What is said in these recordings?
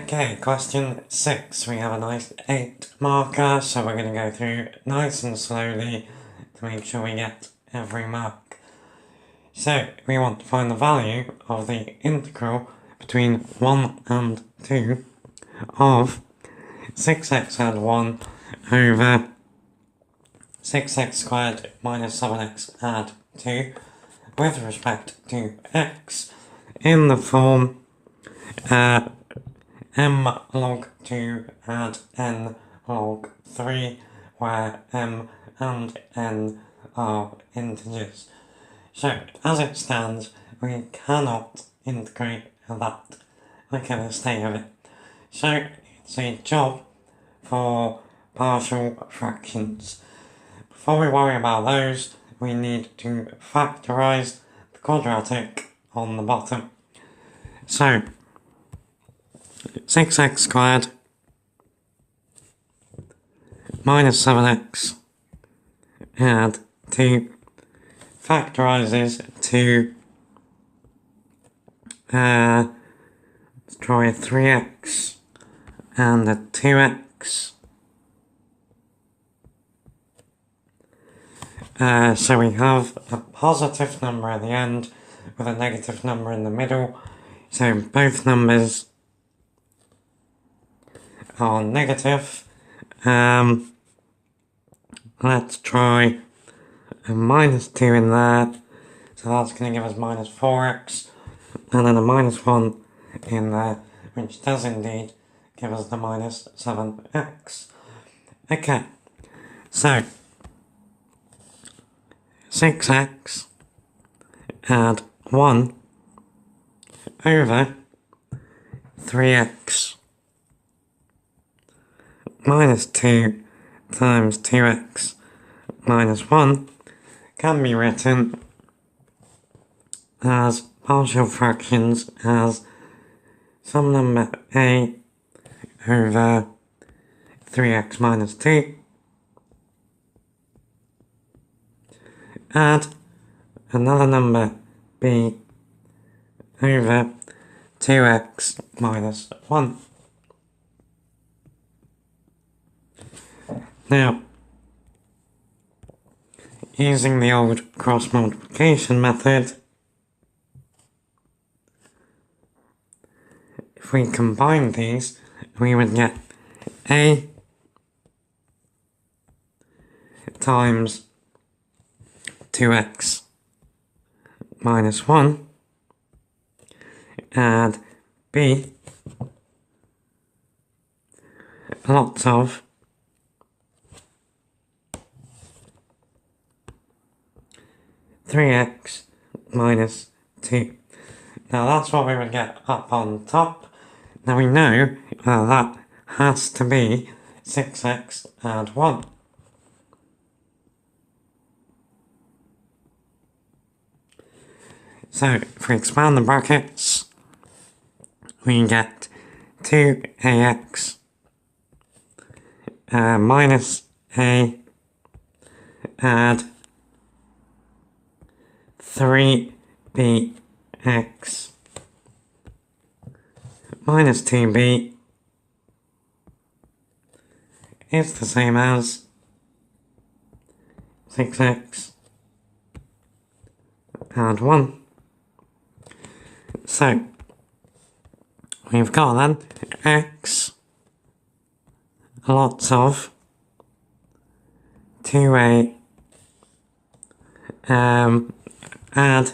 Okay, question 6. We have a nice 8 marker, so we're going to go through nice and slowly to make sure we get every mark. So, we want to find the value of the integral between 1 and 2 of 6x add 1 over 6x squared minus 7x add 2 with respect to x in the form m log 2 add n log 3, where m and n are integers. So, as it stands, we cannot integrate that. Look at the state of it. So, it's a job for partial fractions. Before we worry about those, we need to factorise the quadratic on the bottom. So, 6x squared minus 7x add 2 factorises to let's try a 3x and a 2x. So we have a positive number at the end with a negative number in the middle. So both numbers are negative. Let's try a minus 2 in there. So that's going to give us minus 4x. And then a minus 1 in there, which does indeed give us the minus 7x. Okay, so 6x add 1 over 3x minus 2 times 2x minus 1 can be written as partial fractions as some number a over 3x minus 2 add another number b over 2x minus 1. Now, using the old cross multiplication method, if we combine these, we would get a times 2x minus 1 add b lots of 3x minus 2. Now that's what we would get up on top. Now we know that has to be 6x add 1. So if we expand the brackets, we get 2ax minus a add 3bx minus 2b is the same as 6x add 1. So, we've got then x lots of 2a add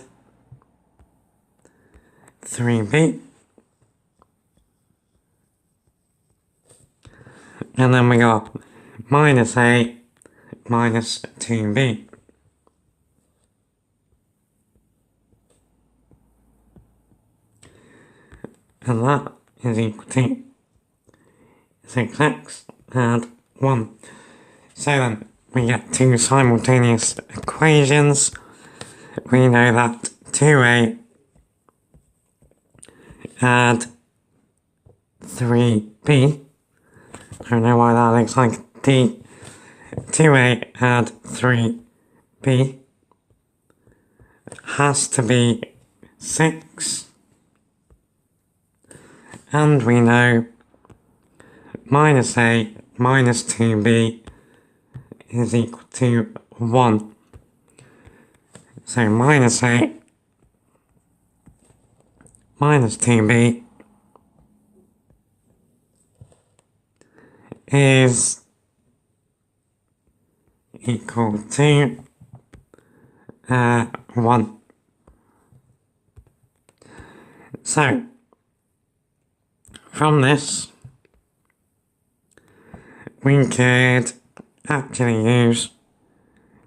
3b, and then we got minus a minus 2b. And that is equal to 6x add 1. So then, we get two simultaneous equations. We know that 2a add 3b, I don't know why that looks like D, 2a add 3b has to be 6. And we know minus a minus 2b is equal to 1. So minus a minus 2b is equal to 1. So, from this, we could actually use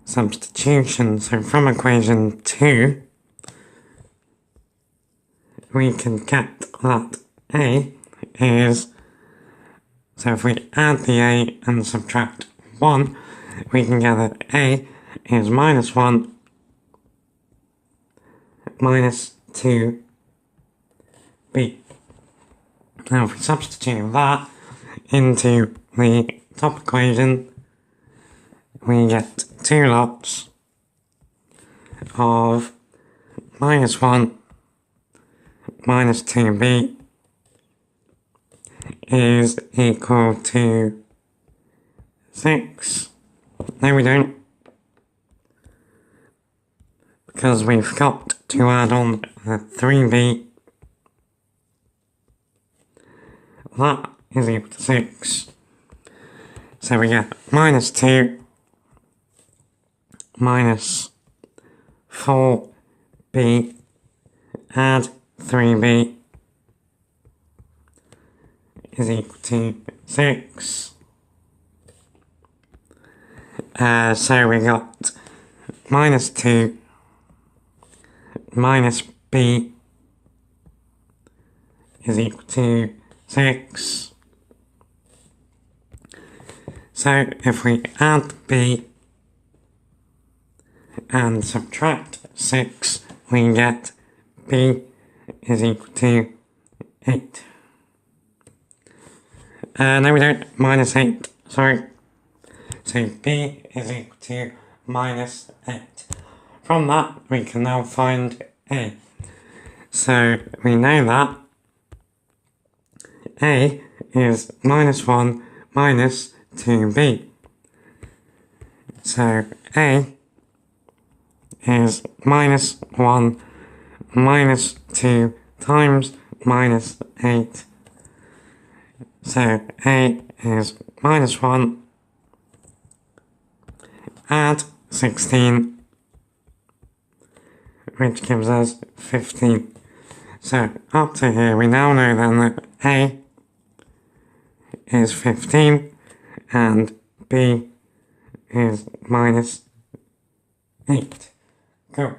substitution. So from equation 2, we can get that a is, so if we add the a and subtract 1, we can get that a is minus 1 minus 2b. Now if we substitute that into the top equation, we get 2 lots of minus 1 minus 2b is equal to 6. No, we don't, because we forgot to add on the 3b. That is equal to 6. So we get minus 2 minus 4b add 3b is equal to 6. So we got minus 2 minus b is equal to 6. So if we add b and subtract 6, we get b is equal to 8. No, we don't. Minus 8. Sorry. So b is equal to minus 8. From that, we can now find a. So we know that a is minus 1 minus 2b. So a is minus 1 minus 2 times minus 8. So a is minus 1 add 16, which gives us 15. So up to here we now know then that a is 15 and b is minus 8. Cool.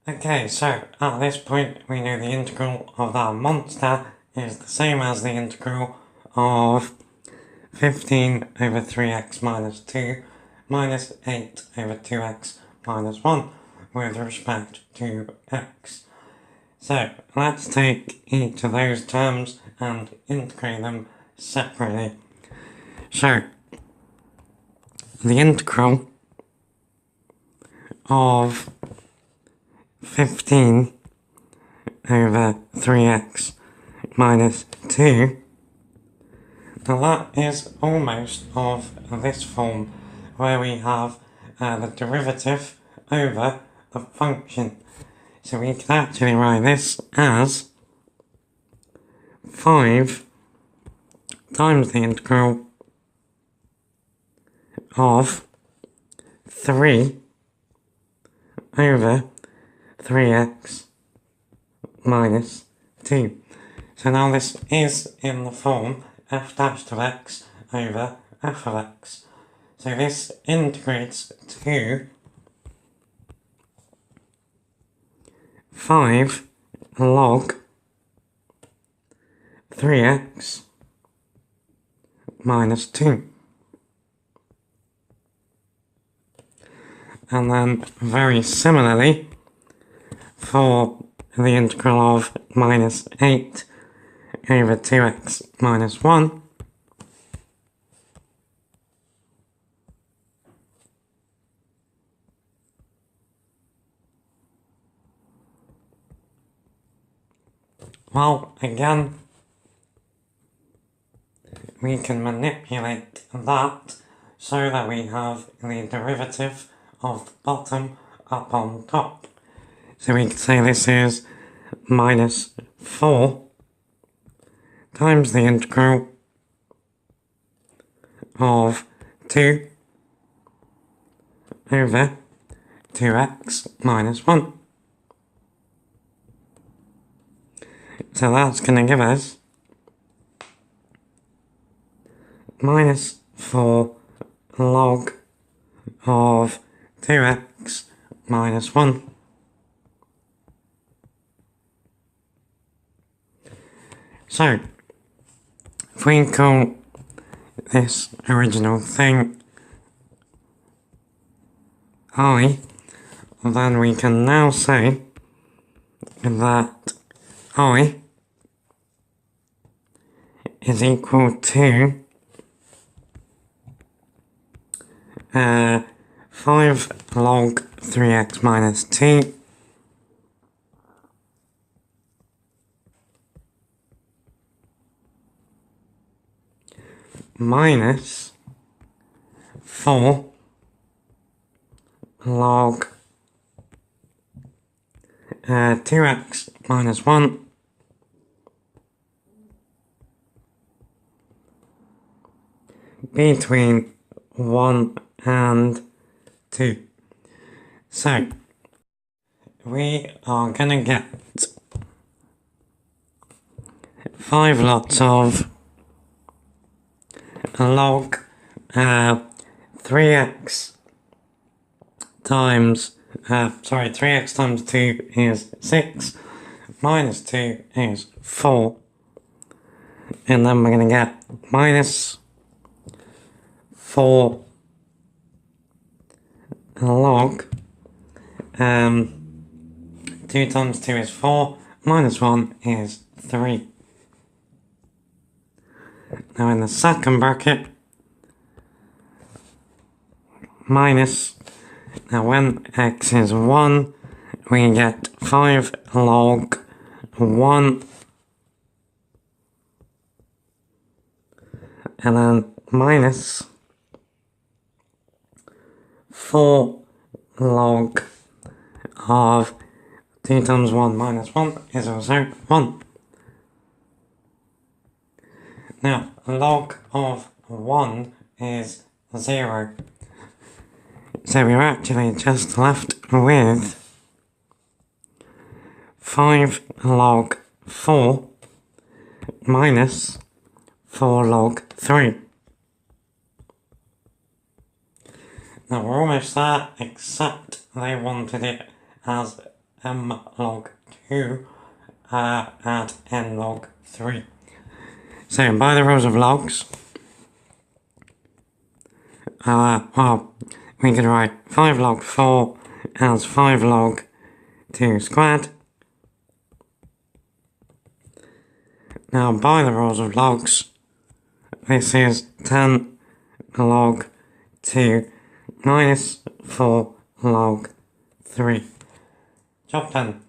Okay, so at this point we know the integral of that monster is the same as the integral of 15 over 3x minus 2 minus 8 over 2x minus 1 with respect to x. So let's take each of those terms and integrate them separately. So the integral of 15 over 3x minus 2, now that is almost of this form where we have the derivative over the function. So we can actually write this as 5 times the integral of 3 over 3x minus 2. So now this is in the form f dash of x over f of x. So this integrates to 5 log 3x minus 2. And then very similarly for the integral of minus 8 over 2x minus 1, well, again, we can manipulate that so that we have the derivative of the bottom up on top. So we can say this is minus 4 times the integral of 2 over 2x minus 1. So that's going to give us minus 4 log of 2x minus 1. So, if we call this original thing I, then we can now say that I is equal to 5 log 3x minus 2 minus 4 log 2x minus 1 between 1 and 2. So, we are going to get 5 lots of log 3x times 3x times 2 is 6, minus 2 is 4, and then we're going to get minus 4 log 2 times 2 is 4, minus 1 is 3. Now in the second bracket, minus, now when x is 1, we get 5 log 1, and then minus 4 log of 2 times 1 minus 1 is also 1. Now, log of 1 is 0. So we're actually just left with 5 log 4 minus 4 log 3. Now we're almost there, except they wanted it as m log 2 at n log 3. So by the rules of logs, we could write 5 log 4 as 5 log 2 squared. Now by the rules of logs, this is 10 log 2 minus 4 log 3. Job done.